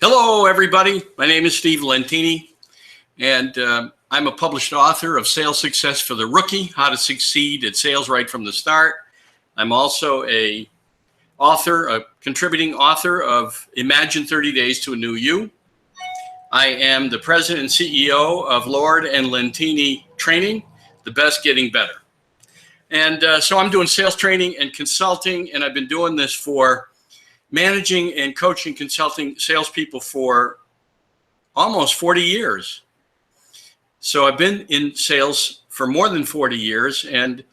Hello, everybody. My name is Steve Lentini, and I'm a published author of Sales Success for the Rookie, How to Succeed at Sales Right from the Start. I'm also a contributing author of Imagine 30 Days to a New You. I am the president and CEO of Lord and Lentini Training, the best getting better. And so I'm doing sales training and consulting, and I've been doing this for managing and coaching, consulting salespeople for almost 40 years. So I've been in sales for more than 40 years, and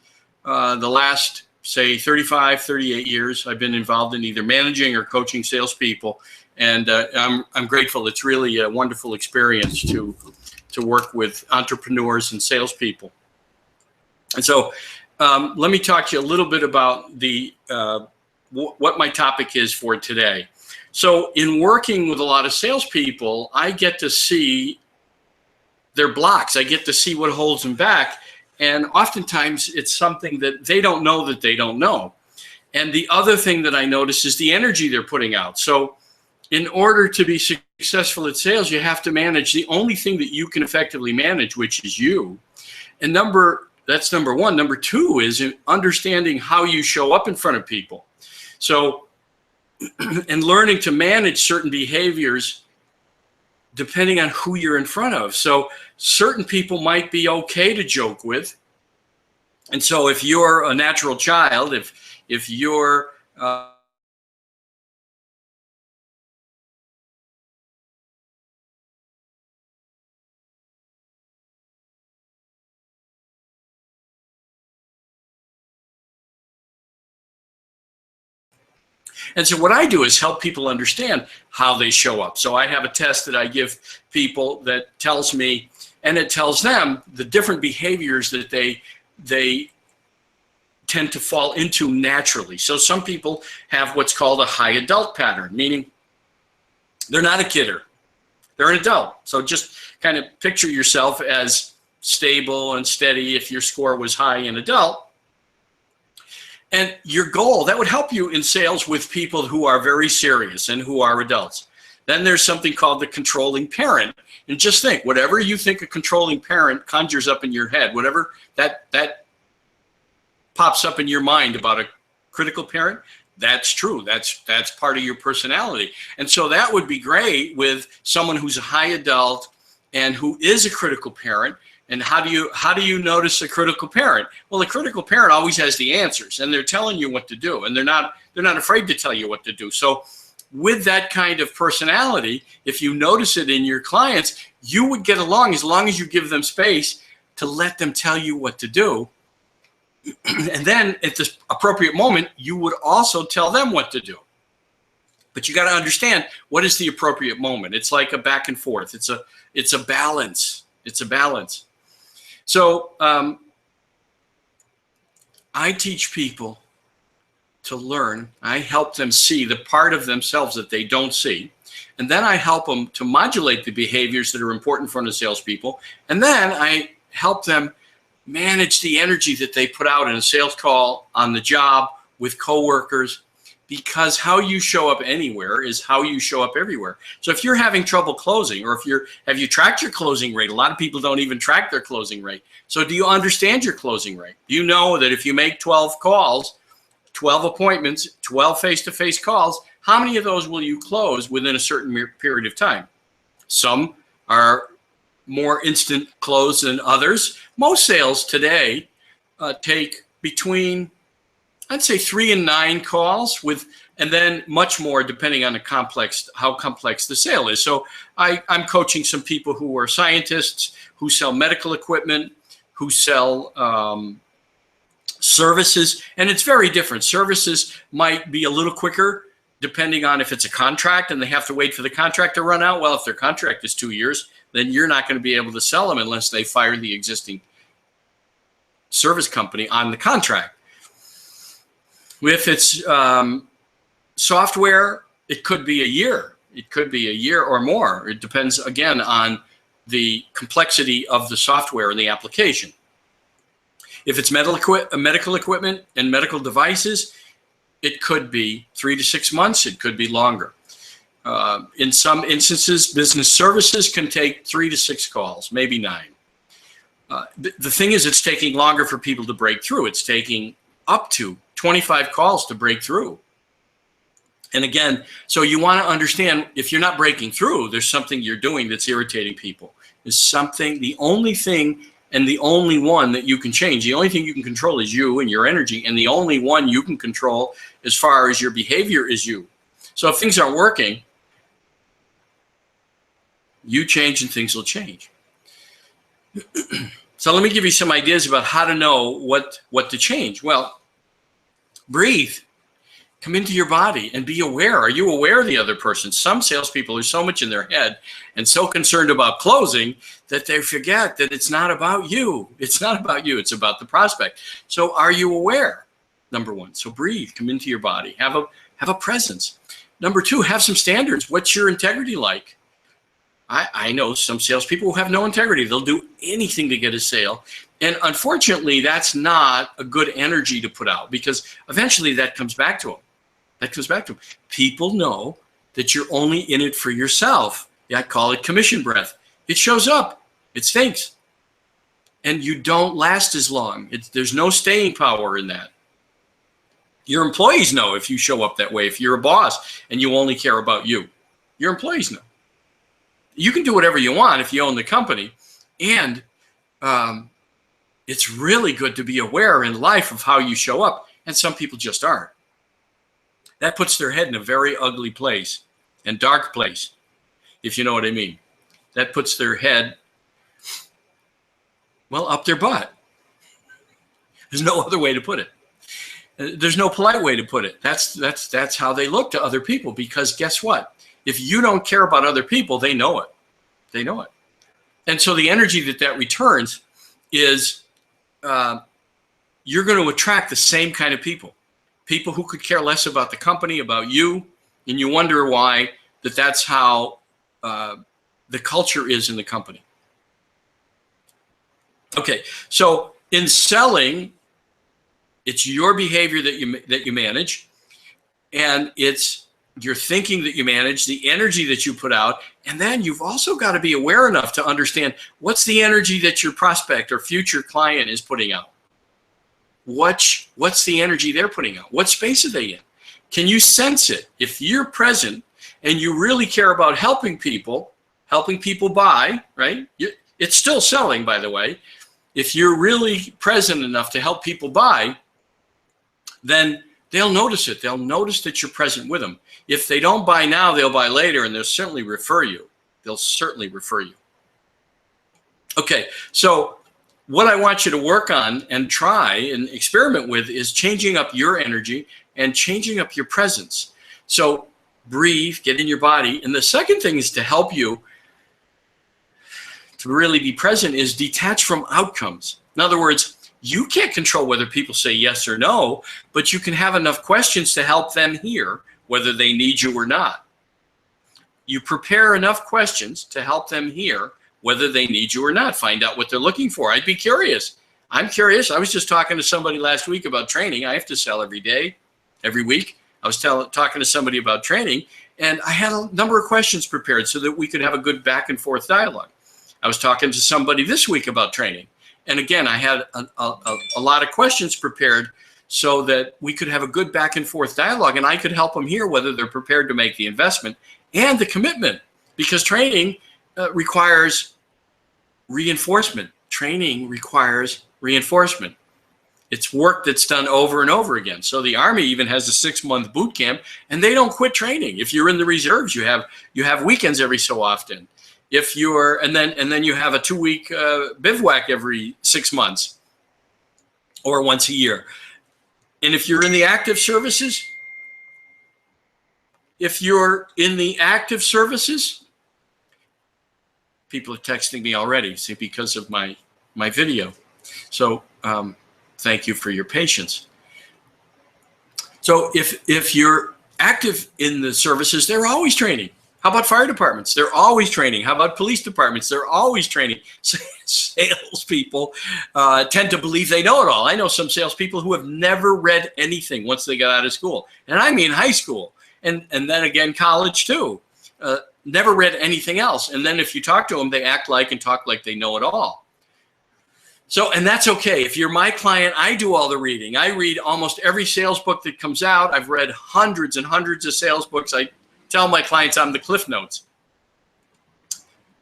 the last, say, 35, 38 years, I've been involved in either managing or coaching salespeople, and I'm grateful. It's really a wonderful experience to work with entrepreneurs and salespeople. And so let me talk to you a little bit about what my topic is for today. So in working with a lot of salespeople, I get to see their blocks. I get to see what holds them back. And oftentimes it's something that they don't know that they don't know. And the other thing that I notice is the energy they're putting out. So in order to be successful at sales, you have to manage the only thing that you can effectively manage, which is you. And that's number one. Number two is understanding how you show up in front of people. So, and learning to manage certain behaviors depending on who you're in front of. So certain people might be okay to joke with. And so if you're a natural child, if you're And so what I do is help people understand how they show up. So I have a test that I give people that tells me, and it tells them the different behaviors that they tend to fall into naturally. So some people have what's called a high adult pattern, meaning they're not a kidder, they're an adult. So just kind of picture yourself as stable and steady if your score was high in adult. And your goal, that would help you in sales with people who are very serious and who are adults. Then there's something called the controlling parent. And just think, whatever you think a controlling parent conjures up in your head, whatever that pops up in your mind about a critical parent, that's true. That's part of your personality. And so that would be great with someone who's a high adult and who is a critical parent. And how do you notice a critical parent? Well, a critical parent always has the answers, and they're telling you what to do, and they're not afraid to tell you what to do. So with that kind of personality, if you notice it in your clients, you would get along as long as you give them space to let them tell you what to do. And then at the appropriate moment, you would also tell them what to do. But you got to understand, what is the appropriate moment? It's like a back and forth. It's a balance. It's a balance. So I teach people to learn. I help them see the part of themselves that they don't see. And then I help them to modulate the behaviors that are important for the salespeople. And then I help them manage the energy that they put out in a sales call, on the job, with coworkers. Because how you show up anywhere is how you show up everywhere. So if you're having trouble closing, or have you tracked your closing rate? A lot of people don't even track their closing rate. So do you understand your closing rate? Do you know that if you make 12 calls, 12 appointments, 12 face-to-face calls, how many of those will you close within a certain period of time? Some are more instant close than others. Most sales today take between, I'd say, 3 and 9 calls and then much more depending on how complex the sale is. So I'm coaching some people who are scientists, who sell medical equipment, who sell services, and it's very different. Services might be a little quicker depending on if it's a contract and they have to wait for the contract to run out. Well, if their contract is 2 years, then you're not going to be able to sell them unless they fire the existing service company on the contract. If it's software, it could be a year. It could be a year or more. It depends, again, on the complexity of the software and the application. If it's medical equipment and medical devices, it could be 3 to 6 months. It could be longer. In some instances, business services can take 3 to 6 calls, maybe 9. The thing is, it's taking longer for people to break through. It's taking up to 25 calls to break through. And again, so you want to understand, if you're not breaking through, there's something you're doing that's irritating people. There's something, the only thing and the only one that you can change, the only thing you can control is you and your energy, and the only one you can control as far as your behavior is you. So if things aren't working, you change and things will change. So let me give you some ideas about how to know what to change. Well, breathe. Come into your body and be aware. Are you aware of the other person? Some salespeople are so much in their head and so concerned about closing that they forget that it's not about you. It's not about you. It's about the prospect. So are you aware? Number one. So breathe. Come into your body. Have a presence. Number two, have some standards. What's your integrity like? I know some salespeople who have no integrity. They'll do anything to get a sale. And unfortunately, that's not a good energy to put out, because eventually that comes back to them. That comes back to them. People know that you're only in it for yourself. Yeah, I call it commission breath. It shows up. It stinks. And you don't last as long. There's no staying power in that. Your employees know if you show up that way. If you're a boss and you only care about you, your employees know. You can do whatever you want if you own the company. And it's really good to be aware in life of how you show up. And some people just aren't. That puts their head in a very ugly place and dark place, if you know what I mean. That puts their head, well, up their butt. There's no other way to put it. There's no polite way to put it. That's how they look to other people, because guess what? If you don't care about other people, they know it. They know it. And so the energy that returns is you're going to attract the same kind of people. People who could care less about the company, about you, and you wonder why that's how the culture is in the company. Okay, so in selling, it's your behavior that you manage, and it's your thinking that you manage, the energy that you put out, and then you've also got to be aware enough to understand what's the energy that your prospect or future client is putting out. What's the energy they're putting out? What space are they in? Can you sense it? If you're present and you really care about helping people buy, right? It's still selling, by the way. If you're really present enough to help people buy, then they'll notice it. They'll notice that you're present with them. If they don't buy now, they'll buy later, and they'll certainly refer you. They'll certainly refer you. Okay, so what I want you to work on and try and experiment with is changing up your energy and changing up your presence. So breathe, get in your body. And the second thing is to help you to really be present is detach from outcomes. In other words, you can't control whether people say yes or no, but you can have enough questions to help them hear whether they need you or not. You prepare enough questions to help them hear whether they need you or not. Find out what they're looking for. I'd be curious. I'm curious. I was just talking to somebody last week about training. I have to sell every day, every week. I was talking to somebody about training, and I had a number of questions prepared so that we could have a good back and forth dialogue. I was talking to somebody this week about training. And again, I had a lot of questions prepared so that we could have a good back and forth dialogue, and I could help them hear whether they're prepared to make the investment and the commitment, because training requires reinforcement. Training requires reinforcement. It's work that's done over and over again. So the Army even has a 6-month boot camp, and they don't quit training. If you're in the reserves, you have weekends every so often. If you're and then you have a 2-week bivouac every 6 months or once a year. And if you're in the active services, people are texting me already, see, because of my video. So thank you for your patience. So if you're active in the services, they're always training. How about fire departments? They're always training. How about police departments? They're always training. Salespeople tend to believe they know it all. I know some salespeople who have never read anything once they got out of school. And I mean high school. And then again, college too. never read anything else. And then if you talk to them, they act like and talk like they know it all. So, and that's okay. If you're my client, I do all the reading. I read almost every sales book that comes out. I've read hundreds and hundreds of sales books. I tell my clients I'm the Cliff Notes.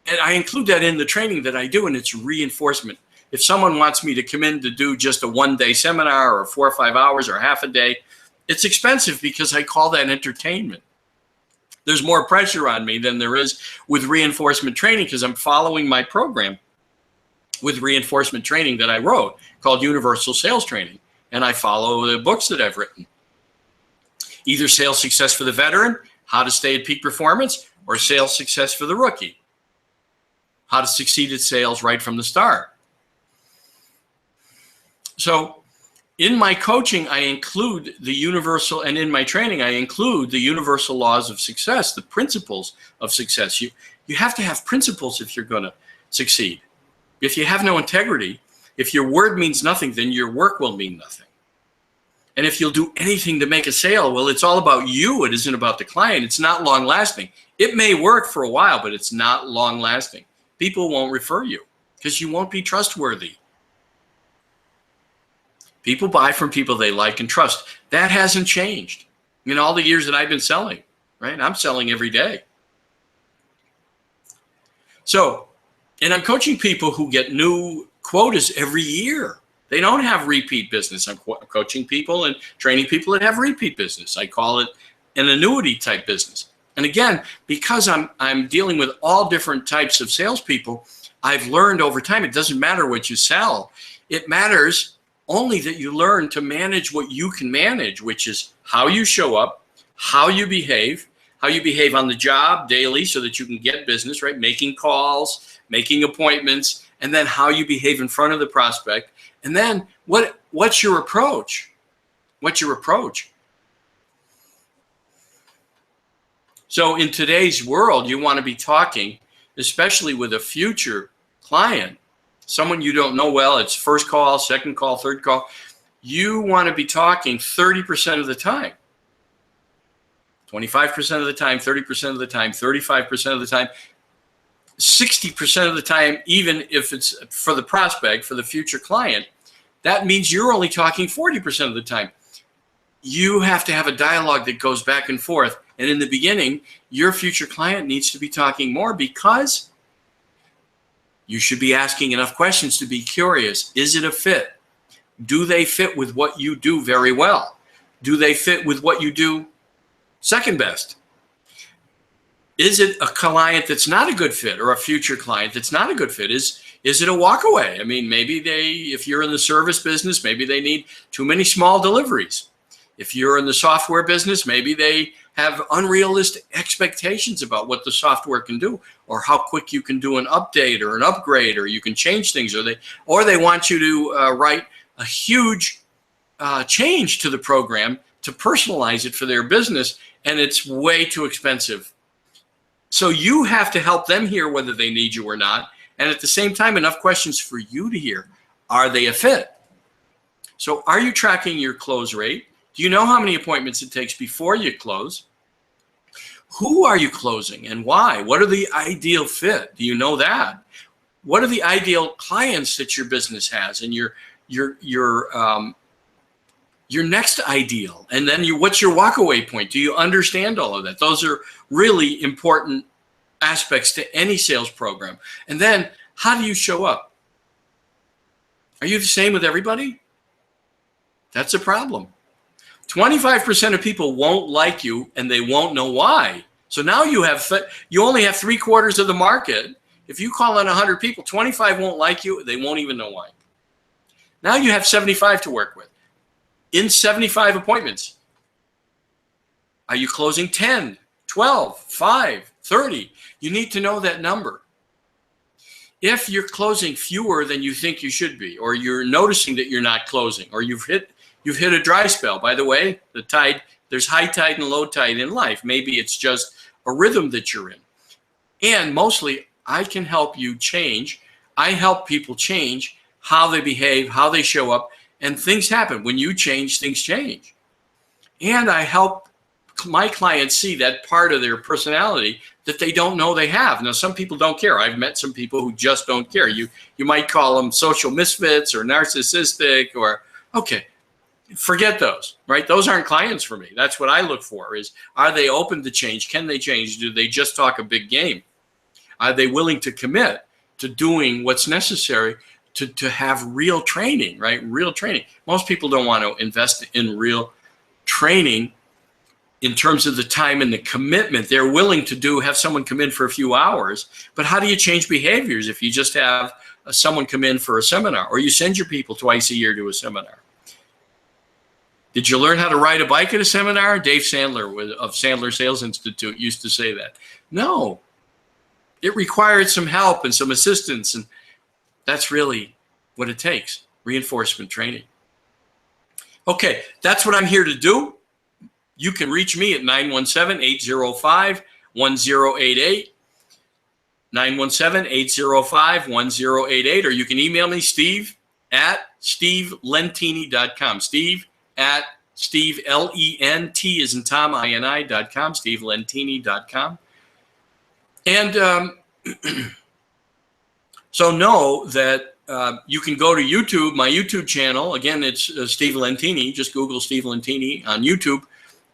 And I include that in the training that I do, and it's reinforcement. If someone wants me to come in to do just a one-day seminar or 4 or 5 hours or half a day, it's expensive because I call that entertainment. There's more pressure on me than there is with reinforcement training because I'm following my program with reinforcement training that I wrote called Universal Sales Training. And I follow the books that I've written. Either Sales Success for the Veteran, How to Stay at Peak Performance, or Sales Success for the Rookie, How to Succeed at Sales Right from the Start. So in my coaching, I include the universal, and in my training, I include the universal laws of success, the principles of success. You have to have principles if you're going to succeed. If you have no integrity, if your word means nothing, then your work will mean nothing. And if you'll do anything to make a sale, well, it's all about you. It isn't about the client. It's not long lasting. It may work for a while, but it's not long lasting. People won't refer you because you won't be trustworthy. People buy from people they like and trust. That hasn't changed in all the years that I've been selling, right? I'm selling every day. So, and I'm coaching people who get new quotas every year. They don't have repeat business. I'm coaching people and training people that have repeat business. I call it an annuity type business. And again, because I'm dealing with all different types of salespeople, I've learned over time, it doesn't matter what you sell. It matters only that you learn to manage what you can manage, which is how you show up, how you behave on the job daily so that you can get business, right? Making calls, making appointments, and then how you behave in front of the prospect. And then what's your approach? What's your approach? So in today's world, you want to be talking, especially with a future client, someone you don't know well, it's first call, second call, third call. You want to be talking 30% of the time, 25% of the time, 30% of the time, 35% of the time, 60% of the time, even if it's for the prospect, for the future client. That means you're only talking 40% of the time. You have to have a dialogue that goes back and forth. And in the beginning, your future client needs to be talking more because you should be asking enough questions to be curious. Is it a fit? Do they fit with what you do very well? Do they fit with what you do second best? Is it a client that's not a good fit or a future client that's not a good fit? Is it a walk away? I mean, maybe if you're in the service business, maybe they need too many small deliveries. If you're in the software business, maybe they have unrealistic expectations about what the software can do or how quick you can do an update or an upgrade, or you can change things, or they want you to write a huge change to the program to personalize it for their business, and it's way too expensive. So you have to help them hear whether they need you or not, and at the same time, enough questions for you to hear. Are they a fit? So are you tracking your close rate? Do you know how many appointments it takes before you close? Who are you closing and why? What are the ideal fit? Do you know that? What are the ideal clients that your business has and your next ideal? And then what's your walkaway point? Do you understand all of that? Those are really important aspects to any sales program. And then how do you show up? Are you the same with everybody? That's a problem. 25% of people won't like you and they won't know why. So now you only have 3/4 of the market. If you call in 100 people, 25 won't like you. They won't even know why. Now you have 75 to work with. In 75 appointments, are you closing 10, 12, 5, 30? You need to know that number. If you're closing fewer than you think you should be, or you're noticing that you're not closing, or you've hit a dry spell. By the way, there's high tide and low tide in life. Maybe it's just a rhythm that you're in. And mostly, I can help you change. I help people change how they behave, how they show up, and things happen. When you change, things change. And I help my clients see that part of their personality that they don't know they have. Now, some people don't care. I've met some people who just don't care. You might call them social misfits or narcissistic or, okay, forget those, right? Those aren't clients for me. That's what I look for is, are they open to change? Can they change? Do they just talk a big game? Are they willing to commit to doing what's necessary to have real training, right? Real training. Most people don't want to invest in real training in terms of the time and the commitment. They're willing to have someone come in for a few hours, but how do you change behaviors if you just have someone come in for a seminar, or you send your people twice a year to a seminar? Did you learn how to ride a bike at a seminar? Dave Sandler of Sandler Sales Institute used to say that. No, it required some help and some assistance, and that's really what it takes, reinforcement training. Okay, that's what I'm here to do. You can reach me at 917-805-1088, 917-805-1088, or you can email me, steve@stevelentini.com, Steve, L-E-N-T as in Tom, I-N-I.com, stevelentini.com. And so know that you can go to YouTube, my YouTube channel. Again, it's Steve Lentini. Just Google Steve Lentini on YouTube,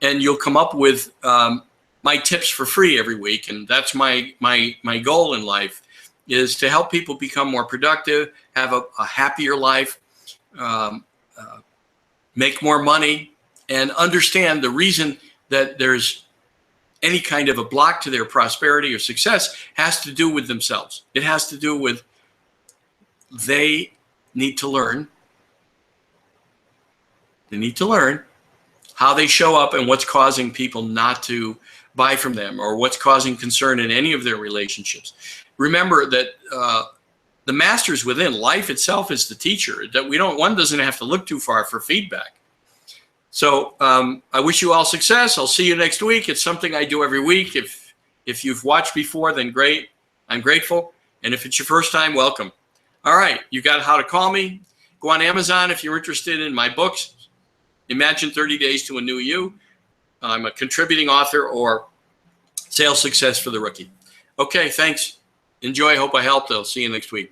and you'll come up with my tips for free every week. And that's my goal in life, is to help people become more productive, have a happier life, make more money, and understand the reason that there's any kind of a block to their prosperity or success has to do with themselves. It has to do with they need to learn. They need to learn how they show up and what's causing people not to buy from them, or what's causing concern in any of their relationships. Remember that the master's within. Life itself is the teacher. That one doesn't have to look too far for feedback. So I wish you all success. I'll see you next week. It's something I do every week. If you've watched before, then great. I'm grateful. And if it's your first time, welcome. All right, you got how to call me. Go on Amazon if you're interested in my books. Imagine 30 Days to a New You. I'm a contributing author, or Sales Success for the Rookie. Okay, thanks. Enjoy. Hope I helped. I'll see you next week.